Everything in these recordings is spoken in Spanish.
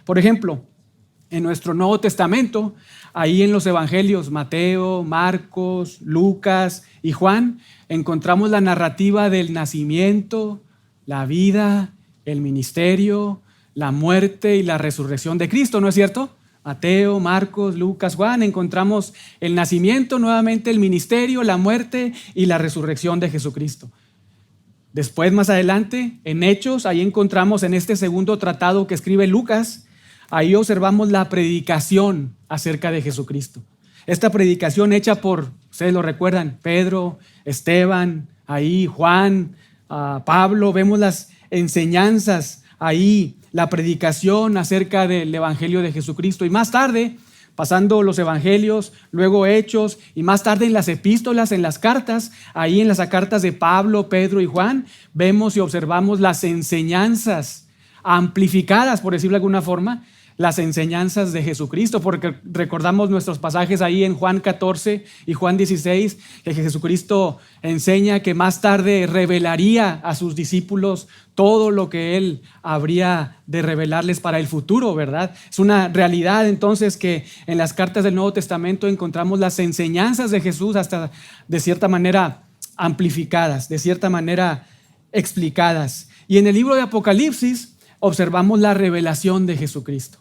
Por ejemplo, en nuestro Nuevo Testamento, ahí en los evangelios Mateo, Marcos, Lucas y Juan, encontramos la narrativa del nacimiento, la vida, el ministerio, la muerte y la resurrección de Cristo, ¿no es cierto? Mateo, Marcos, Lucas, Juan, encontramos el nacimiento, nuevamente el ministerio, la muerte y la resurrección de Jesucristo. Después, más adelante, en Hechos, ahí encontramos en este segundo tratado que escribe Lucas, ahí observamos la predicación acerca de Jesucristo. Esta predicación hecha por, ustedes lo recuerdan, Pedro, Esteban, ahí Juan, Pablo, vemos las enseñanzas ahí, la predicación acerca del evangelio de Jesucristo. Y más tarde, pasando los evangelios, luego Hechos, y más tarde en las epístolas, en las cartas, ahí en las cartas de Pablo, Pedro y Juan, vemos y observamos las enseñanzas amplificadas, por decirlo de alguna forma, las enseñanzas de Jesucristo, porque recordamos nuestros pasajes ahí en Juan 14 y Juan 16, que Jesucristo enseña que más tarde revelaría a sus discípulos todo lo que Él habría de revelarles para el futuro, ¿verdad? Es una realidad entonces que en las cartas del Nuevo Testamento encontramos las enseñanzas de Jesús hasta de cierta manera amplificadas, de cierta manera explicadas. Y en el libro de Apocalipsis observamos la revelación de Jesucristo.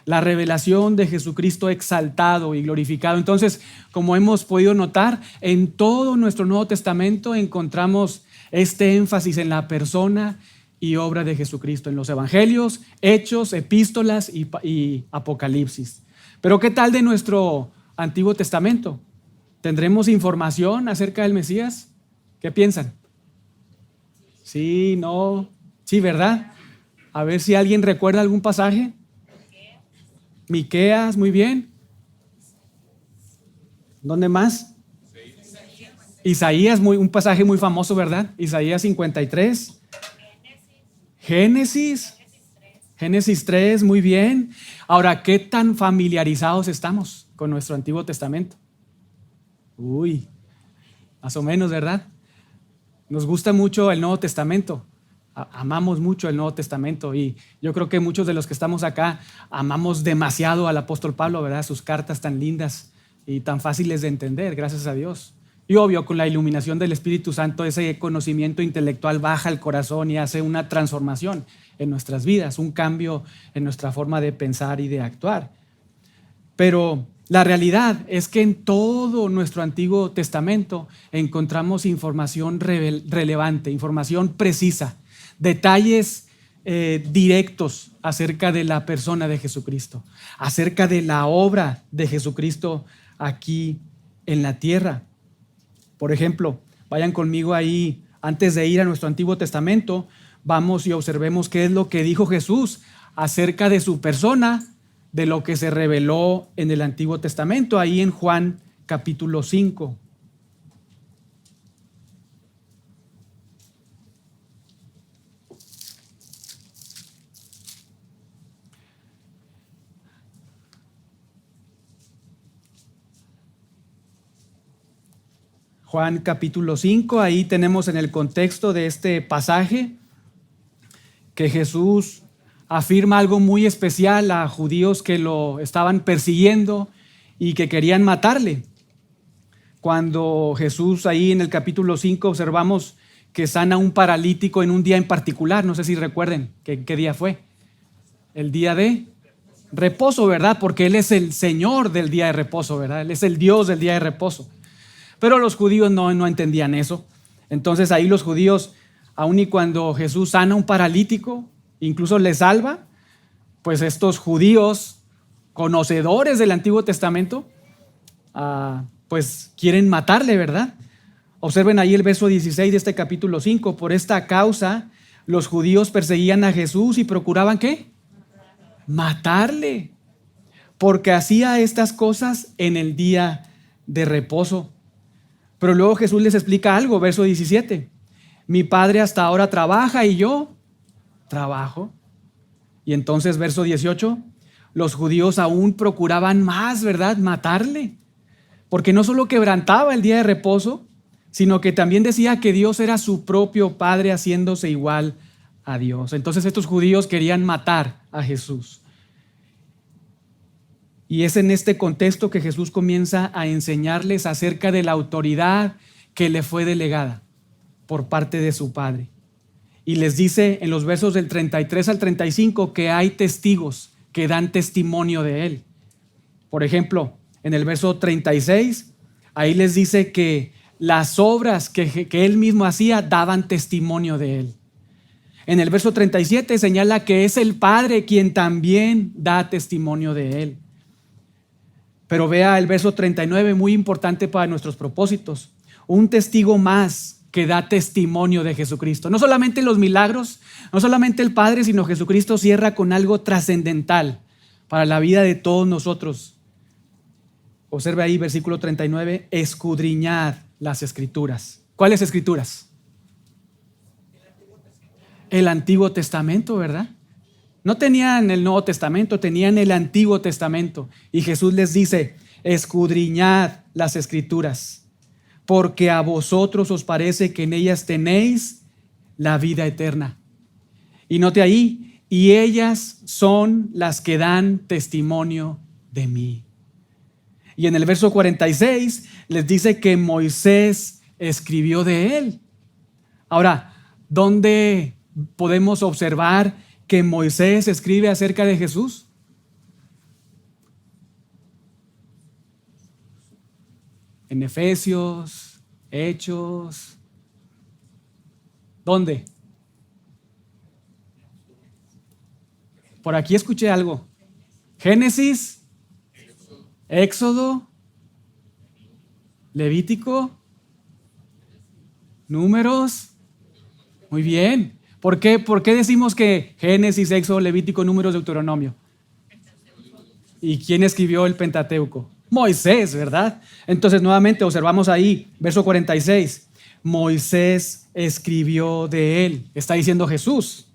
La revelación de Jesucristo exaltado y glorificado. Entonces, como hemos podido notar, en todo nuestro Nuevo Testamento encontramos este énfasis en la persona y obra de Jesucristo, en los evangelios, hechos, epístolas y Apocalipsis. Pero ¿qué tal de nuestro Antiguo Testamento? ¿Tendremos información acerca del Mesías? ¿Qué piensan? Sí, no, sí, ¿verdad? A ver si alguien recuerda algún pasaje. Miqueas, muy bien. ¿Dónde más? Isaías, un pasaje muy famoso, ¿verdad? Isaías 53. Génesis 3, muy bien. Ahora, ¿qué tan familiarizados estamos con nuestro Antiguo Testamento? Uy, más o menos, ¿verdad? Nos gusta mucho el Nuevo Testamento. Amamos mucho el Nuevo Testamento y yo creo que muchos de los que estamos acá amamos demasiado al apóstol Pablo, ¿verdad? Sus cartas tan lindas y tan fáciles de entender, gracias a Dios. Y obvio, con la iluminación del Espíritu Santo, ese conocimiento intelectual baja al corazón y hace una transformación en nuestras vidas, un cambio en nuestra forma de pensar y de actuar. Pero la realidad es que en todo nuestro Antiguo Testamento encontramos información relevante, información precisa, detalles directos acerca de la persona de Jesucristo, acerca de la obra de Jesucristo aquí en la tierra. Por ejemplo, vayan conmigo ahí, antes de ir a nuestro Antiguo Testamento, vamos y observemos qué es lo que dijo Jesús acerca de su persona, de lo que se reveló en el Antiguo Testamento, ahí en Juan capítulo 5. Juan capítulo 5, ahí tenemos en el contexto de este pasaje que Jesús afirma algo muy especial a judíos que lo estaban persiguiendo y que querían matarle. Cuando Jesús ahí en el capítulo 5 observamos que sana a un paralítico en un día en particular, no sé si recuerden qué día fue, el día de reposo, ¿verdad? Porque Él es el Señor del día de reposo, ¿verdad? Él es el Dios del día de reposo. Pero los judíos no entendían eso. Entonces ahí los judíos, aun y cuando Jesús sana a un paralítico, incluso le salva, pues estos judíos conocedores del Antiguo Testamento, pues quieren matarle, ¿verdad? Observen ahí el verso 16 de este capítulo 5. Por esta causa los judíos perseguían a Jesús y procuraban ¿qué? Matarle, porque hacía estas cosas en el día de reposo. Pero luego Jesús les explica algo, verso 17. Mi Padre hasta ahora trabaja y yo trabajo. Y entonces, verso 18, los judíos aún procuraban más, ¿verdad? Matarle. Porque no solo quebrantaba el día de reposo, sino que también decía que Dios era su propio Padre haciéndose igual a Dios. Entonces estos judíos querían matar a Jesús. Y es en este contexto que Jesús comienza a enseñarles acerca de la autoridad que le fue delegada por parte de su Padre. Y les dice en los versos del 33 al 35 que hay testigos que dan testimonio de Él. Por ejemplo, en el verso 36, ahí les dice que las obras que Él mismo hacía daban testimonio de Él. En el verso 37 señala que es el Padre quien también da testimonio de Él. Pero vea el verso 39, muy importante para nuestros propósitos. Un testigo más que da testimonio de Jesucristo. No solamente los milagros, no solamente el Padre, sino Jesucristo cierra con algo trascendental para la vida de todos nosotros. Observe ahí versículo 39, escudriñad las Escrituras. ¿Cuáles Escrituras? El Antiguo Testamento, ¿verdad? No tenían el Nuevo Testamento, tenían el Antiguo Testamento. Y Jesús les dice, escudriñad las Escrituras, porque a vosotros os parece que en ellas tenéis la vida eterna. Y note ahí, y ellas son las que dan testimonio de mí. Y en el verso 46 les dice que Moisés escribió de él. Ahora, ¿dónde podemos observar que Moisés escribe acerca de Jesús? En Efesios, Hechos. ¿Dónde? Por aquí escuché algo. Génesis, Éxodo, Levítico, Números. Muy bien. ¿Por qué decimos que Génesis, Éxodo, Levítico, Números, Deuteronomio? ¿Y quién escribió el Pentateuco? Moisés, ¿verdad? Entonces nuevamente observamos ahí, verso 46. Moisés escribió de él. Está diciendo Jesús.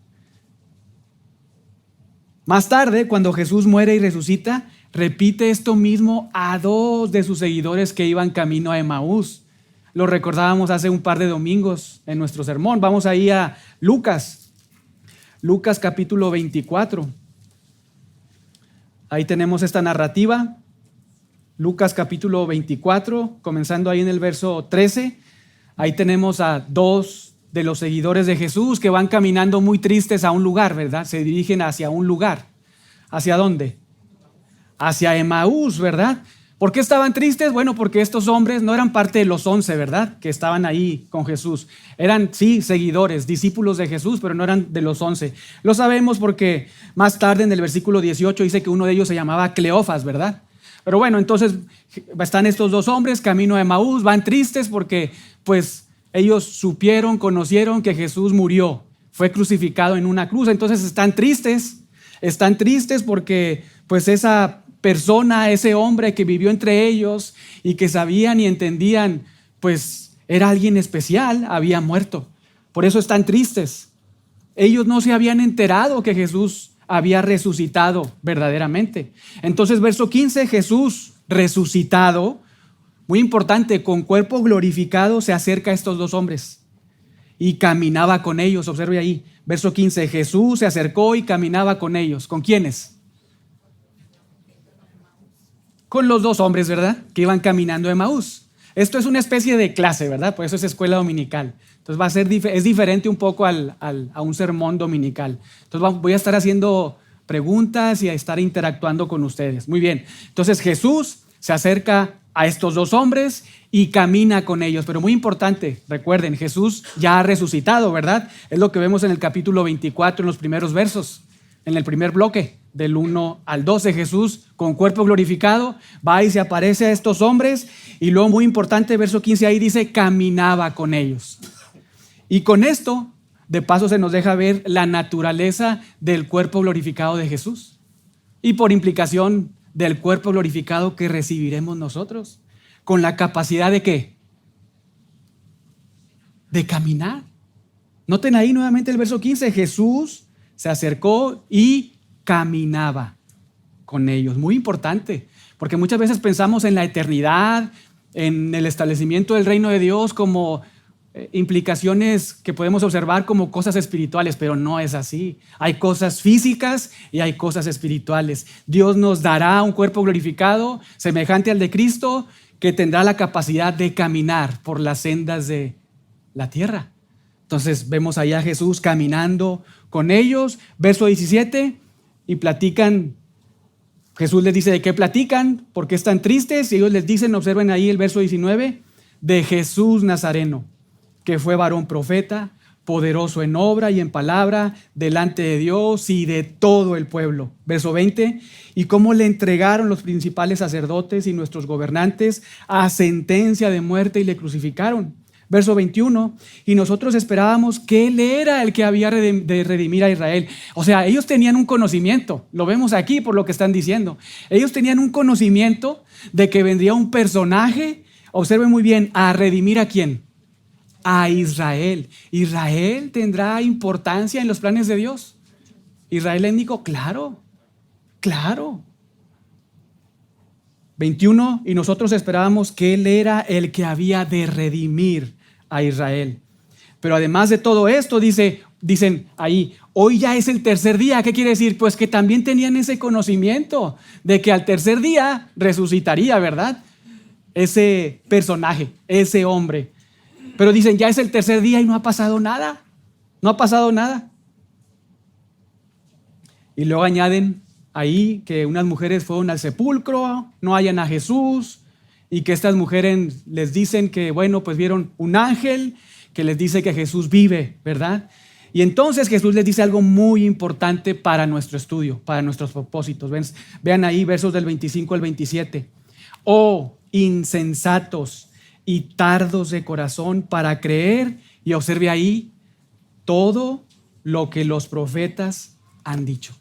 Más tarde, cuando Jesús muere y resucita, repite esto mismo a dos de sus seguidores que iban camino a Emaús. Lo recordábamos hace un par de domingos en nuestro sermón. Vamos ahí a Lucas capítulo 24. Ahí tenemos esta narrativa. Lucas capítulo 24, comenzando ahí en el verso 13. Ahí tenemos a dos de los seguidores de Jesús que van caminando muy tristes a un lugar, ¿verdad? Se dirigen hacia un lugar. ¿Hacia dónde? Hacia Emaús, ¿verdad? ¿Por qué estaban tristes? Bueno, porque estos hombres no eran parte de los 11, ¿verdad? Que estaban ahí con Jesús. Eran, sí, seguidores, discípulos de Jesús, pero no eran de los 11. Lo sabemos porque más tarde en el versículo 18 dice que uno de ellos se llamaba Cleofas, ¿verdad? Pero bueno, entonces están estos dos hombres camino a Emaús, van tristes porque pues ellos supieron, conocieron que Jesús murió, fue crucificado en una cruz. Entonces están tristes porque pues esa persona, ese hombre que vivió entre ellos y que sabían y entendían, pues era alguien especial, había muerto. Por eso están tristes. Ellos no se habían enterado que Jesús había resucitado verdaderamente. Entonces, verso 15, Jesús resucitado, muy importante, con cuerpo glorificado, se acerca a estos dos hombres y caminaba con ellos. Observe ahí, verso 15, Jesús se acercó y caminaba con ellos. ¿Con quiénes? Con los dos hombres, ¿verdad? Que iban caminando a Emaús. Esto es una especie de clase, ¿verdad? Por eso es escuela dominical. Entonces es diferente un poco a un sermón dominical. Entonces voy a estar haciendo preguntas y a estar interactuando con ustedes. Muy bien. Entonces Jesús se acerca a estos dos hombres y camina con ellos. Pero muy importante, recuerden, Jesús ya ha resucitado, ¿verdad? Es lo que vemos en el capítulo 24, en los primeros versos, en el primer bloque, del 1 al 12. Jesús con cuerpo glorificado va y se aparece a estos hombres y luego, muy importante, verso 15 ahí dice, caminaba con ellos. Y con esto, de paso, se nos deja ver la naturaleza del cuerpo glorificado de Jesús y por implicación del cuerpo glorificado que recibiremos nosotros, con la capacidad de ¿qué? De caminar. Noten ahí nuevamente el verso 15, Jesús se acercó y caminaba con ellos. Muy importante, porque muchas veces pensamos en la eternidad, en el establecimiento del reino de Dios como implicaciones que podemos observar como cosas espirituales, pero no es así. Hay cosas físicas y hay cosas espirituales. Dios nos dará un cuerpo glorificado, semejante al de Cristo, que tendrá la capacidad de caminar por las sendas de la tierra. Entonces vemos allá a Jesús caminando con ellos, verso 17, y platican. Jesús les dice de qué platican, por qué están tristes, y ellos les dicen, observen ahí el verso 19, de Jesús Nazareno, que fue varón profeta, poderoso en obra y en palabra, delante de Dios y de todo el pueblo. Verso 20, y cómo le entregaron los principales sacerdotes y nuestros gobernantes a sentencia de muerte y le crucificaron. Verso 21, y nosotros esperábamos que Él era el que había de redimir a Israel. O sea, ellos tenían un conocimiento, lo vemos aquí por lo que están diciendo. Ellos tenían un conocimiento de que vendría un personaje, observen muy bien, a redimir ¿a quién? A Israel. ¿Israel tendrá importancia en los planes de Dios? ¿Israel étnico? Claro, claro. 21, y nosotros esperábamos que Él era el que había de redimir a Israel. Pero además de todo esto, dicen ahí, hoy ya es el tercer día. ¿Qué quiere decir? Pues que también tenían ese conocimiento de que al tercer día resucitaría, ¿verdad? Ese personaje, ese hombre. Pero dicen, ya es el tercer día y no ha pasado nada. No ha pasado nada. Y luego añaden ahí que unas mujeres fueron al sepulcro, no hallan a Jesús, y que estas mujeres les dicen que, bueno, pues vieron un ángel que les dice que Jesús vive, ¿verdad? Y entonces Jesús les dice algo muy importante para nuestro estudio, para nuestros propósitos. Vean ahí versos del 25 al 27. Oh, insensatos y tardos de corazón para creer, y observe ahí todo lo que los profetas han dicho.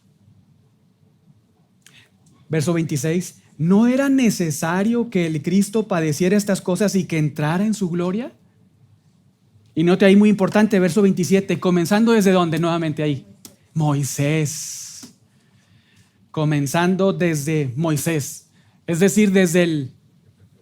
Verso 26, ¿no era necesario que el Cristo padeciera estas cosas y que entrara en su gloria? Y note ahí muy importante, verso 27, comenzando desde dónde nuevamente ahí. Moisés. Comenzando desde Moisés, es decir, desde el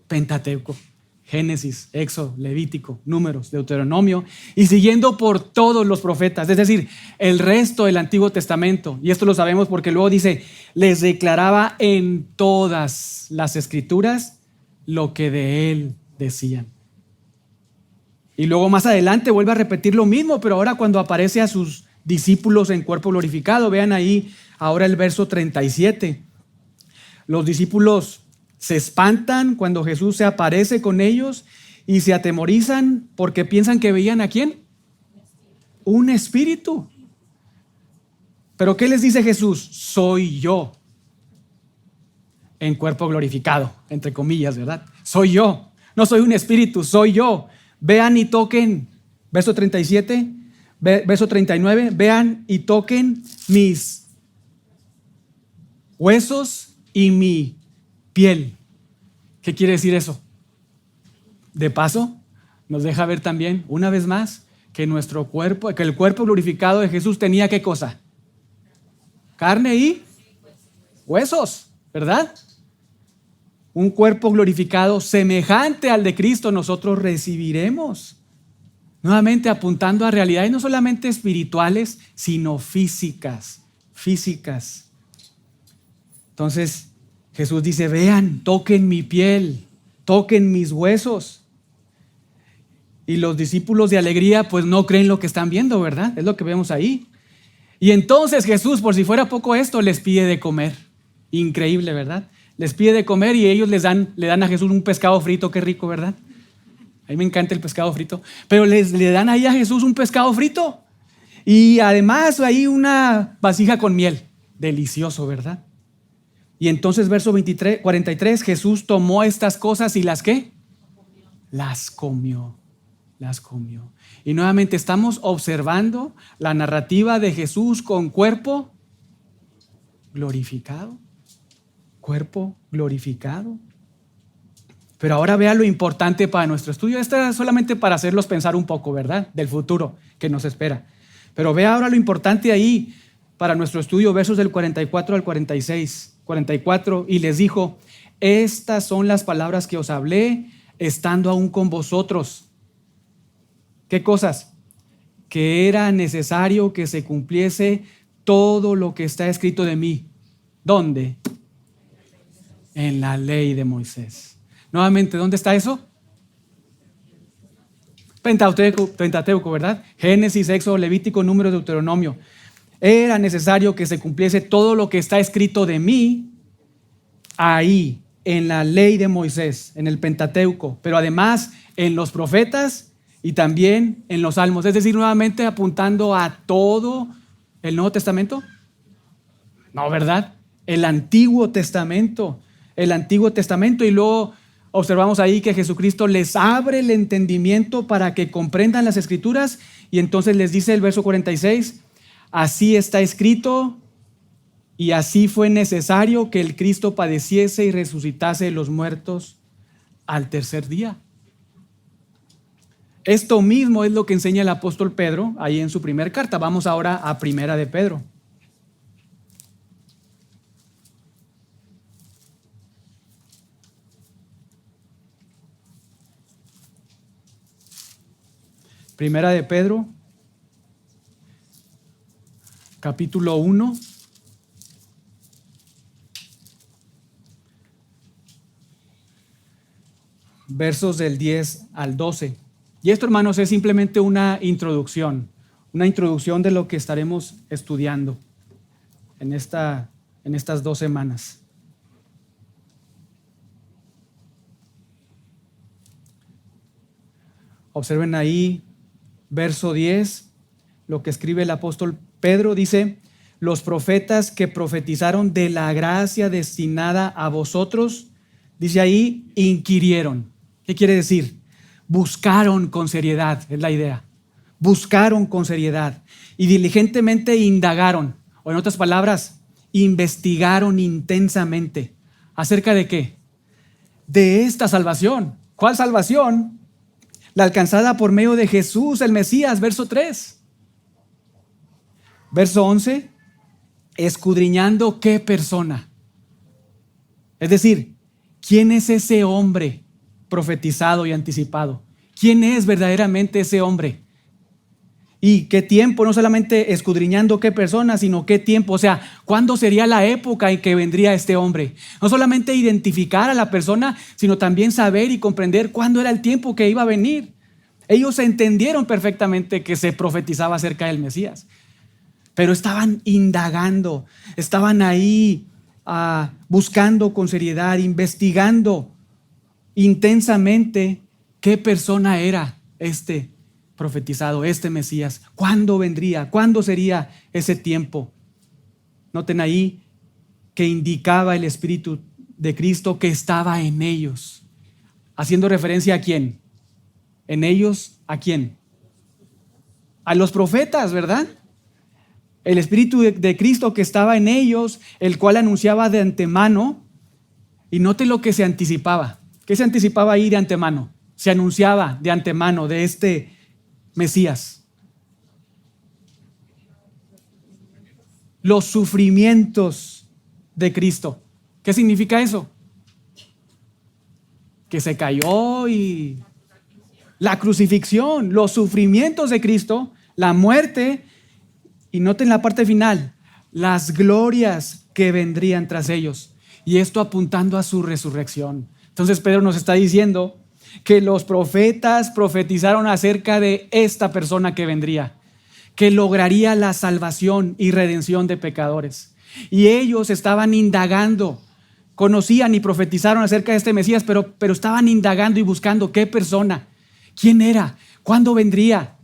Pentateuco, Génesis, Éxodo, Levítico, Números, Deuteronomio, y siguiendo por todos los profetas, es decir, el resto del Antiguo Testamento. Y esto lo sabemos porque luego dice, les declaraba en todas las Escrituras lo que de él decían. Y luego más adelante vuelve a repetir lo mismo, pero ahora cuando aparece a sus discípulos en cuerpo glorificado. Vean ahí ahora el verso 37. Los discípulos se espantan cuando Jesús se aparece con ellos y se atemorizan porque piensan que veían ¿a quién? Un espíritu. Pero ¿qué les dice Jesús? Soy yo en cuerpo glorificado, entre comillas, ¿verdad? Soy yo, no soy un espíritu, soy yo. Vean y toquen, verso 37, verso 39, vean y toquen mis huesos y mi piel. ¿Qué quiere decir eso? De paso, nos deja ver también, una vez más, que nuestro cuerpo, que el cuerpo glorificado de Jesús tenía ¿qué cosa? Carne y huesos, ¿verdad? Un cuerpo glorificado semejante al de Cristo nosotros recibiremos. Nuevamente apuntando a realidades no solamente espirituales, sino físicas. Entonces Jesús dice, vean, toquen mi piel, toquen mis huesos. Y los discípulos de alegría pues no creen lo que están viendo, ¿verdad? Es lo que vemos ahí. Y entonces Jesús, por si fuera poco esto, les pide de comer. Increíble, ¿verdad? Les pide de comer y ellos le dan a Jesús un pescado frito, qué rico, ¿verdad? A mí me encanta el pescado frito. Pero le dan ahí a Jesús un pescado frito. Y además ahí una vasija con miel. Delicioso, ¿verdad? Y entonces verso 43, Jesús tomó estas cosas y ¿las qué? Las comió. Y nuevamente estamos observando la narrativa de Jesús con cuerpo glorificado. Cuerpo glorificado. Pero ahora vea lo importante para nuestro estudio. Esto era solamente para hacerlos pensar un poco, ¿verdad? Del futuro que nos espera. Pero vea ahora lo importante ahí para nuestro estudio, versos del 44 al 46. 44, y les dijo, estas son las palabras que os hablé estando aún con vosotros. ¿Qué cosas? Que era necesario que se cumpliese todo lo que está escrito de mí. ¿Dónde? En la ley de Moisés. Nuevamente, ¿dónde está eso? Pentateuco, ¿verdad? Génesis, Éxodo, Levítico, Números, Deuteronomio. Era necesario que se cumpliese todo lo que está escrito de mí ahí, en la ley de Moisés, en el Pentateuco, pero además en los profetas y también en los salmos. Es decir, nuevamente apuntando a todo el Nuevo Testamento. No, ¿verdad? El Antiguo Testamento. El Antiguo Testamento. Y luego observamos ahí que Jesucristo les abre el entendimiento para que comprendan las Escrituras. Y entonces les dice el verso 46, así está escrito y así fue necesario que el Cristo padeciese y resucitase de los muertos al tercer día. Esto mismo es lo que enseña el apóstol Pedro ahí en su primera carta. Vamos ahora a Primera de Pedro. Primera de Pedro, capítulo 1. Versos del 10 al 12. Y esto, hermanos, es simplemente una introducción de lo que estaremos estudiando en estas 2 semanas. Observen ahí, verso 10, lo que escribe el apóstol Pedro, dice, los profetas que profetizaron de la gracia destinada a vosotros, dice ahí, inquirieron. ¿Qué quiere decir? Buscaron con seriedad, es la idea. Buscaron con seriedad y diligentemente indagaron, o en otras palabras, investigaron intensamente. ¿Acerca de qué? De esta salvación. ¿Cuál salvación? La alcanzada por medio de Jesús, el Mesías, verso 3. Verso 11, escudriñando qué persona. Es decir, ¿quién es ese hombre profetizado y anticipado? ¿Quién es verdaderamente ese hombre? ¿Y qué tiempo? No solamente escudriñando qué persona, sino qué tiempo. O sea, ¿cuándo sería la época en que vendría este hombre? No solamente identificar a la persona, sino también saber y comprender cuándo era el tiempo que iba a venir. Ellos entendieron perfectamente que se profetizaba acerca del Mesías, pero estaban indagando, estaban ahí buscando con seriedad, investigando intensamente qué persona era este profetizado, este Mesías. ¿Cuándo vendría? ¿Cuándo sería ese tiempo? Noten ahí que indicaba el Espíritu de Cristo que estaba en ellos. Haciendo referencia ¿a quién? En ellos, ¿a quién? A los profetas, ¿verdad? El Espíritu de Cristo que estaba en ellos, el cual anunciaba de antemano. Y note lo que se anticipaba. ¿Qué se anticipaba ahí de antemano? Se anunciaba de antemano de este Mesías. Los sufrimientos de Cristo. ¿Qué significa eso? Que se cayó y la crucifixión, los sufrimientos de Cristo, la muerte y noten la parte final, las glorias que vendrían tras ellos. Y esto apuntando a su resurrección. Entonces Pedro nos está diciendo que los profetas profetizaron acerca de esta persona que vendría, que lograría la salvación y redención de pecadores. Y ellos estaban indagando, conocían y profetizaron acerca de este Mesías, pero estaban indagando y buscando qué persona, quién era, cuándo vendría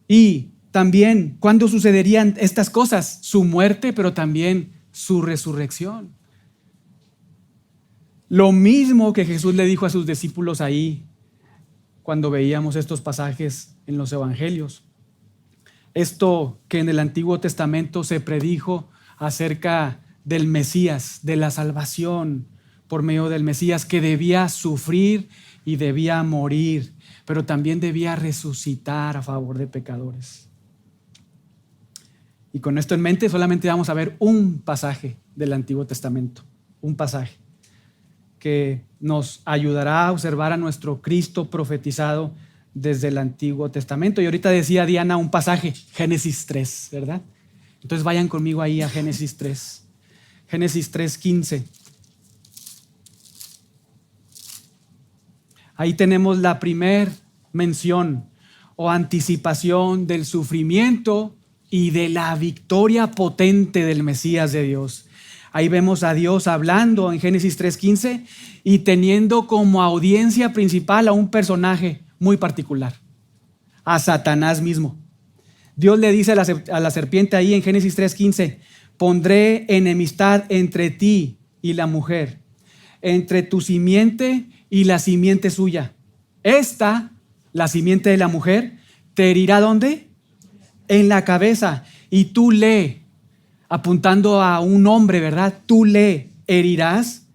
y también cuándo sucederían estas cosas, su muerte, pero también su resurrección. Lo mismo que Jesús le dijo a sus discípulos ahí cuando veíamos estos pasajes en los evangelios. Esto que en el Antiguo Testamento se predijo acerca del Mesías, de la salvación por medio del Mesías, que debía sufrir y debía morir, pero también debía resucitar a favor de pecadores. Y con esto en mente solamente vamos a ver un pasaje del Antiguo Testamento, un pasaje que nos ayudará a observar a nuestro Cristo profetizado desde el Antiguo Testamento. Y ahorita decía Diana un pasaje, Génesis 3, ¿verdad? Entonces vayan conmigo ahí a Génesis 3. Génesis 3:15. Ahí tenemos la primer mención o anticipación del sufrimiento y de la victoria potente del Mesías de Dios. Ahí vemos a Dios hablando en Génesis 3:15 y teniendo como audiencia principal a un personaje muy particular, a Satanás mismo. Dios le dice a la serpiente ahí en Génesis 3:15, pondré enemistad entre ti y la mujer, entre tu simiente y la simiente suya. Esta, la simiente de la mujer, te herirá ¿dónde? En la cabeza. Y tú le, apuntando a un hombre, ¿verdad? Tú le herirás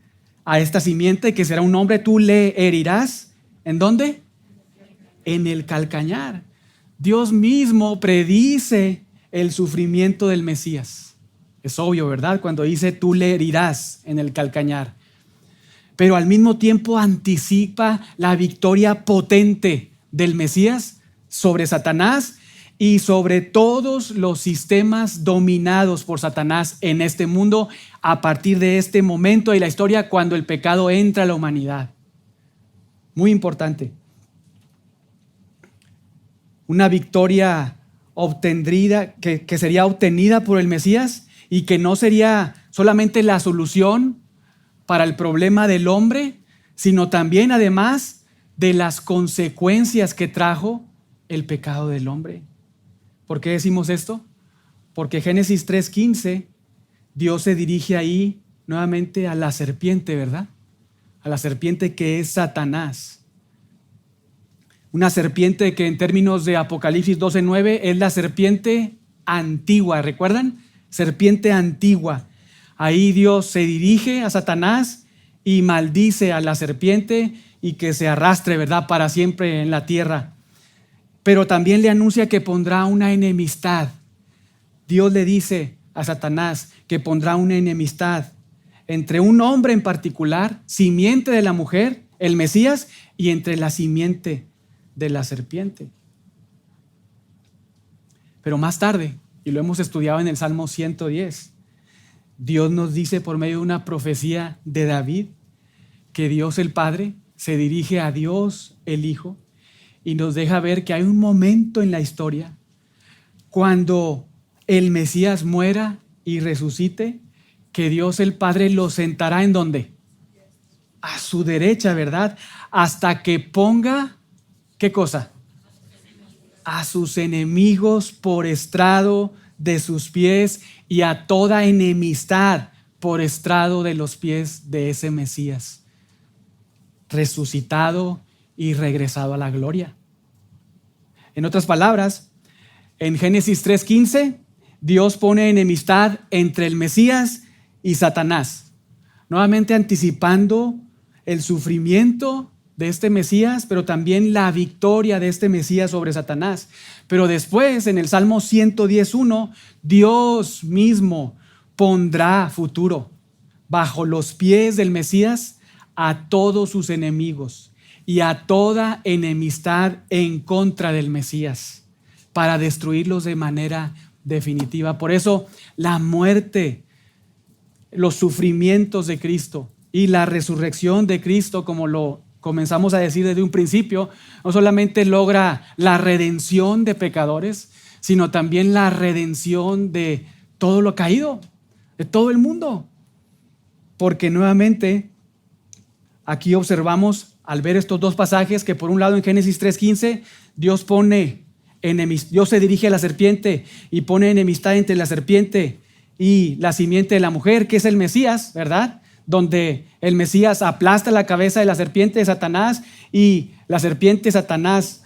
a esta simiente que será un hombre, tú le herirás. ¿En dónde? En el calcañar. Dios mismo predice el sufrimiento del Mesías. Es obvio, ¿verdad? Cuando dice tú le herirás en el calcañar. Pero al mismo tiempo anticipa la victoria potente del Mesías sobre Satanás y sobre todos los sistemas dominados por Satanás en este mundo a partir de este momento de la historia cuando el pecado entra a la humanidad. Muy importante. Una victoria obtenida, que sería obtenida por el Mesías y que no sería solamente la solución para el problema del hombre, sino también además de las consecuencias que trajo el pecado del hombre. ¿Por qué decimos esto? Porque Génesis 3:15, Dios se dirige ahí nuevamente a la serpiente, ¿verdad? A la serpiente que es Satanás. Una serpiente que en términos de Apocalipsis 12:9 es la serpiente antigua, ¿recuerdan? Serpiente antigua. Ahí Dios se dirige a Satanás y maldice a la serpiente y que se arrastre, ¿verdad?, para siempre en la tierra. Pero también le anuncia que pondrá una enemistad. Dios le dice a Satanás que pondrá una enemistad entre un hombre en particular, simiente de la mujer, el Mesías, y entre la simiente de la serpiente. Pero más tarde, y lo hemos estudiado en el Salmo 110, Dios nos dice por medio de una profecía de David que Dios el Padre se dirige a Dios el Hijo y nos deja ver que hay un momento en la historia cuando el Mesías muera y resucite, que Dios el Padre lo sentará ¿en dónde? A su derecha, ¿verdad? Hasta que ponga, ¿qué cosa? A sus enemigos por estrado de sus pies y a toda enemistad por estrado de los pies de ese Mesías, resucitado y regresado a la gloria. En otras palabras, en Génesis 3:15, Dios pone enemistad entre el Mesías y Satanás, nuevamente anticipando el sufrimiento de este Mesías, pero también la victoria de este Mesías sobre Satanás. Pero después, en el Salmo 110:1, Dios mismo pondrá futuro bajo los pies del Mesías a todos sus enemigos y a toda enemistad en contra del Mesías para destruirlos de manera definitiva. Por eso, la muerte, los sufrimientos de Cristo y la resurrección de Cristo, como lo comenzamos a decir desde un principio, no solamente logra la redención de pecadores, sino también la redención de todo lo caído, de todo el mundo. Porque nuevamente aquí observamos al ver estos dos pasajes que por un lado en Génesis 3:15 Dios se dirige a la serpiente y pone enemistad entre la serpiente y la simiente de la mujer, que es el Mesías, ¿verdad? Donde el Mesías aplasta la cabeza de la serpiente de Satanás y la serpiente Satanás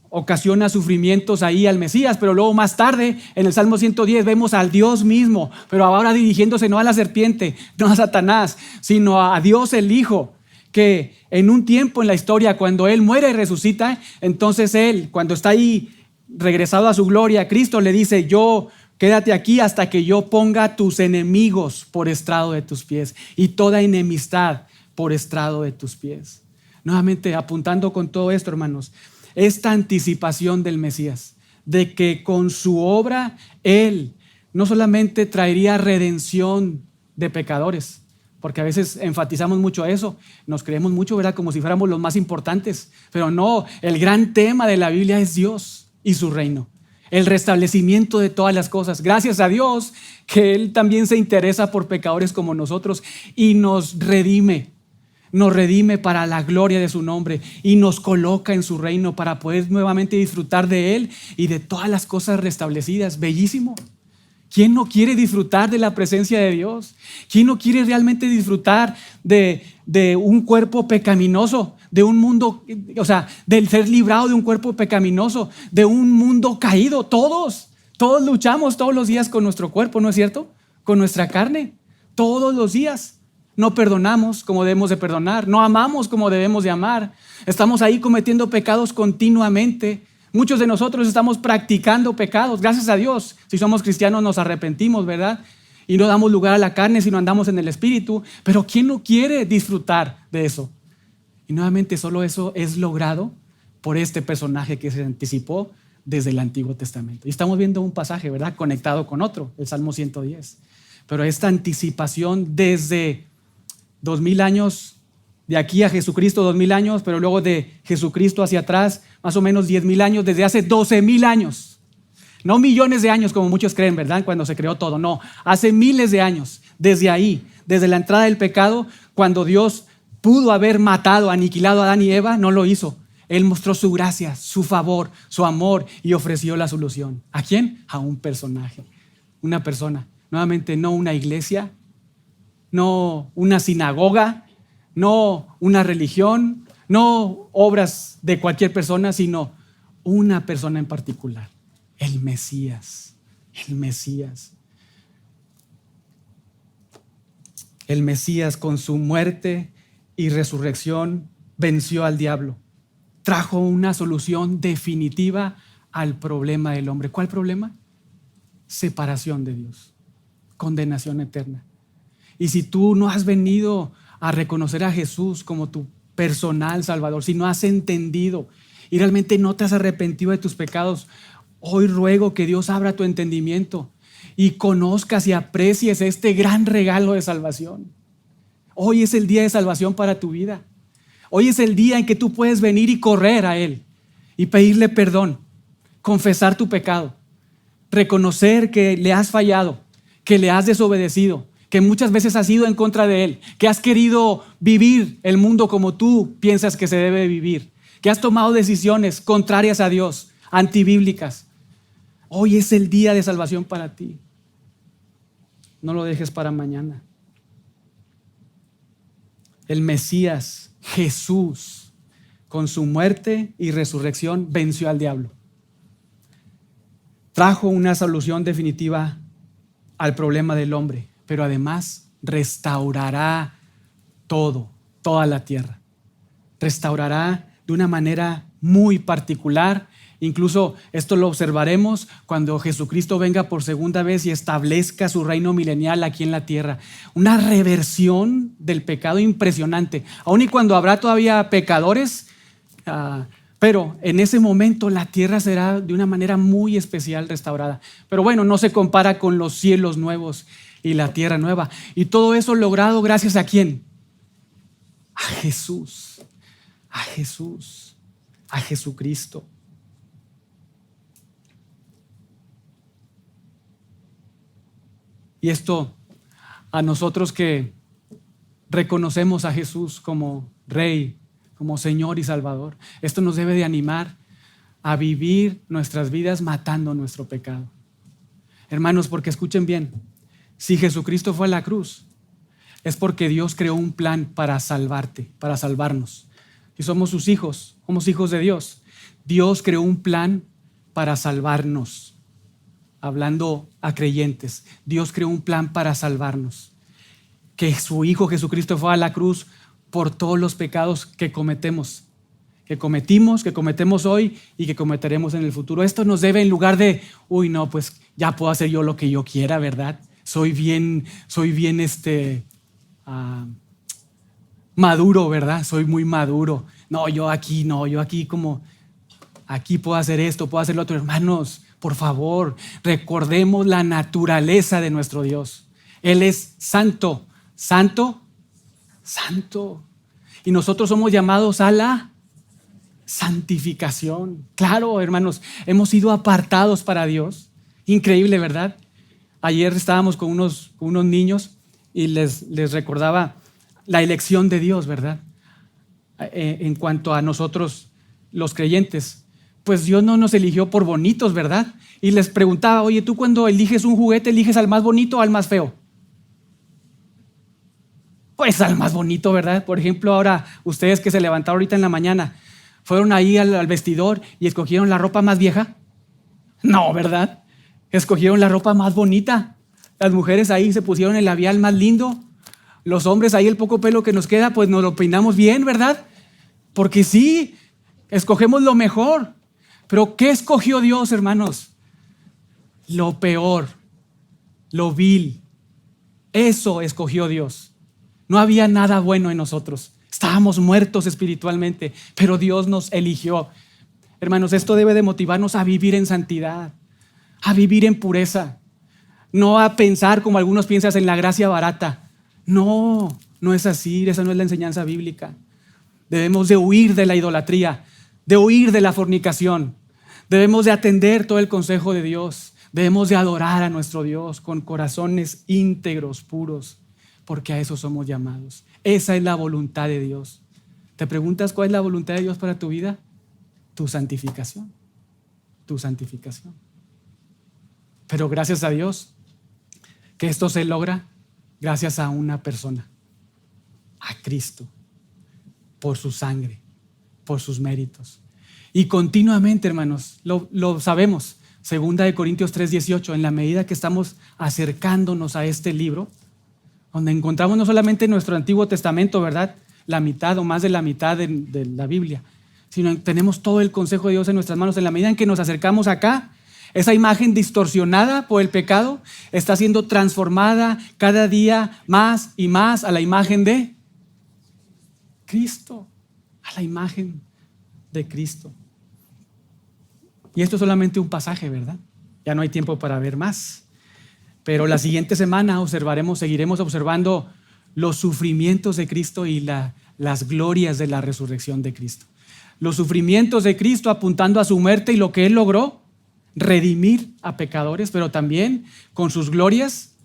ocasiona sufrimientos ahí al Mesías, pero luego más tarde en el Salmo 110 vemos al Dios mismo, pero ahora dirigiéndose no a la serpiente, no a Satanás, sino a Dios el Hijo, que en un tiempo en la historia cuando Él muere y resucita, entonces Él, cuando está ahí regresado a su gloria, Cristo le dice, quédate aquí hasta que yo ponga tus enemigos por estrado de tus pies y toda enemistad por estrado de tus pies. Nuevamente, apuntando con todo esto, hermanos, esta anticipación del Mesías, de que con su obra Él no solamente traería redención de pecadores, porque a veces enfatizamos mucho eso, nos creemos mucho, ¿verdad? Como si fuéramos los más importantes, pero no, el gran tema de la Biblia es Dios y su reino, el restablecimiento de todas las cosas. Gracias a Dios que Él también se interesa por pecadores como nosotros y nos redime para la gloria de su nombre y nos coloca en su reino para poder nuevamente disfrutar de Él y de todas las cosas restablecidas. Bellísimo. ¿Quién no quiere disfrutar de la presencia de Dios? ¿Quién no quiere realmente disfrutar de un cuerpo pecaminoso, de un mundo, o sea, del ser librado de un cuerpo pecaminoso, de un mundo caído? Todos luchamos todos los días con nuestro cuerpo, ¿no es cierto? Con nuestra carne, todos los días. No perdonamos como debemos de perdonar, no amamos como debemos de amar. Estamos ahí cometiendo pecados continuamente. Muchos de nosotros estamos practicando pecados. Gracias a Dios, si somos cristianos nos arrepentimos, ¿verdad? Y no damos lugar a la carne, sino andamos en el Espíritu. Pero ¿quién no quiere disfrutar de eso? Y nuevamente solo eso es logrado por este personaje que se anticipó desde el Antiguo Testamento. Y estamos viendo un pasaje, ¿verdad? Conectado con otro, el Salmo 110. Pero esta anticipación desde 2000 años, de aquí a Jesucristo 2000 años, pero luego de Jesucristo hacia atrás, más o menos 10,000 años, desde hace 12,000 años. No millones de años como muchos creen, ¿verdad? Cuando se creó todo, no, hace miles de años, desde ahí, desde la entrada del pecado, cuando Dios pudo haber matado, aniquilado a Adán y Eva, no lo hizo. Él mostró su gracia, su favor, su amor y ofreció la solución. ¿A quién? A un personaje, una persona. Nuevamente, no una iglesia, no una sinagoga, no una religión, no obras de cualquier persona, sino una persona en particular, el Mesías, el Mesías. El Mesías con su muerte y resurrección venció al diablo, trajo una solución definitiva al problema del hombre. ¿Cuál problema? Separación de Dios, condenación eterna. Y si tú no has venido a reconocer a Jesús como tu personal Salvador, si no has entendido y realmente no te has arrepentido de tus pecados, hoy ruego que Dios abra tu entendimiento y conozcas y aprecies este gran regalo de salvación. Hoy es el día de salvación para tu vida. Hoy es el día en que tú puedes venir y correr a Él y pedirle perdón, confesar tu pecado, reconocer que le has fallado, que le has desobedecido, que muchas veces has ido en contra de Él, que has querido vivir el mundo como tú piensas que se debe vivir, que has tomado decisiones contrarias a Dios, antibíblicas. Hoy es el día de salvación para ti. No lo dejes para mañana. El Mesías, Jesús, con su muerte y resurrección, venció al diablo. Trajo una solución definitiva al problema del hombre, pero además restaurará toda la tierra. Restaurará de una manera muy particular. Incluso esto lo observaremos cuando Jesucristo venga por segunda vez y establezca su reino milenial aquí en la tierra. Una reversión del pecado impresionante. Aun y cuando habrá todavía pecadores, pero en ese momento la tierra será de una manera muy especial restaurada. Pero bueno, no se compara con los cielos nuevos y la tierra nueva. Y todo eso logrado gracias a ¿quién? A Jesús, a Jesús, a Jesucristo. Y esto a nosotros que reconocemos a Jesús como Rey, como Señor y Salvador, esto nos debe de animar a vivir nuestras vidas matando nuestro pecado. Hermanos, porque escuchen bien, si Jesucristo fue a la cruz, es porque Dios creó un plan para salvarte, para salvarnos. Si somos sus hijos, somos hijos de Dios. Dios creó un plan para salvarnos. Hablando a creyentes, Dios creó un plan para salvarnos. Que su Hijo Jesucristo fue a la cruz por todos los pecados que cometemos, que cometemos hoy y que cometeremos en el futuro. Esto nos debe, en lugar de, no, pues ya puedo hacer yo lo que yo quiera, ¿verdad? Soy bien maduro, ¿verdad? Soy muy maduro. Yo aquí como aquí puedo hacer esto, puedo hacer lo otro. Hermanos, por favor, recordemos la naturaleza de nuestro Dios. Él es santo, santo, santo. Y nosotros somos llamados a la santificación. Claro, hermanos, hemos sido apartados para Dios. Increíble, ¿verdad? Ayer estábamos con unos niños y les recordaba la elección de Dios, ¿verdad? En cuanto a nosotros, los creyentes, pues Dios no nos eligió por bonitos, ¿verdad? Y les preguntaba, oye, tú cuando eliges un juguete, ¿eliges al más bonito o al más feo? Pues al más bonito, ¿verdad? Por ejemplo, ahora ustedes que se levantaron ahorita en la mañana, ¿fueron ahí al vestidor y escogieron la ropa más vieja? No, ¿verdad? Escogieron la ropa más bonita. Las mujeres ahí se pusieron el labial más lindo. Los hombres ahí el poco pelo que nos queda, pues nos lo peinamos bien, ¿verdad? Porque sí, escogemos lo mejor. Pero ¿qué escogió Dios, hermanos? Lo peor, lo vil. Eso escogió Dios. No había nada bueno en nosotros. Estábamos muertos espiritualmente, pero Dios nos eligió. Hermanos, esto debe de motivarnos a vivir en santidad, a vivir en pureza, no a pensar como algunos piensan en la gracia barata. No, no es así, esa no es la enseñanza bíblica. Debemos de huir de la idolatría, de huir de la fornicación. Debemos de atender todo el consejo de Dios. Debemos de adorar a nuestro Dios con corazones íntegros, puros, porque a eso somos llamados. Esa es la voluntad de Dios. ¿Te preguntas cuál es la voluntad de Dios para tu vida? Tu santificación. Tu santificación. Pero gracias a Dios que esto se logra gracias a una persona, a Cristo, por su sangre, por sus méritos. Y continuamente, hermanos, lo sabemos, 2 Corintios 3:18, en la medida que estamos acercándonos a este libro, donde encontramos no solamente nuestro Antiguo Testamento, ¿verdad? La mitad o más de la mitad de la Biblia, sino tenemos todo el consejo de Dios en nuestras manos. En la medida en que nos acercamos acá, esa imagen distorsionada por el pecado está siendo transformada cada día más y más a la imagen de Cristo, a la imagen de Cristo. Y esto es solamente un pasaje, ¿verdad? Ya no hay tiempo para ver más. Pero la siguiente semana seguiremos observando los sufrimientos de Cristo y las glorias de la resurrección de Cristo. Los sufrimientos de Cristo apuntando a su muerte y lo que Él logró, redimir a pecadores, pero también con sus glorias,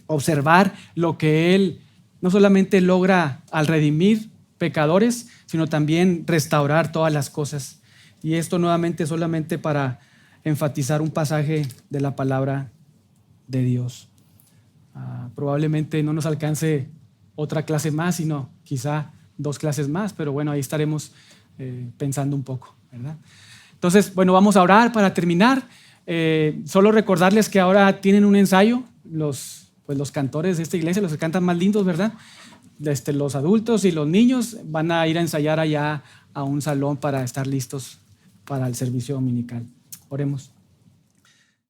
observar lo que Él no solamente logra al redimir pecadores, sino también restaurar todas las cosas. Y esto nuevamente solamente para enfatizar un pasaje de la palabra de Dios. Probablemente no nos alcance otra clase más, sino quizá 2 clases más, pero bueno, ahí estaremos pensando un poco, ¿verdad? Entonces, bueno, vamos a orar para terminar. Solo recordarles que ahora tienen un ensayo, los cantores de esta iglesia, los que cantan más lindos, ¿verdad? Los adultos y los niños van a ir a ensayar allá a un salón para estar listos para el servicio dominical. Oremos.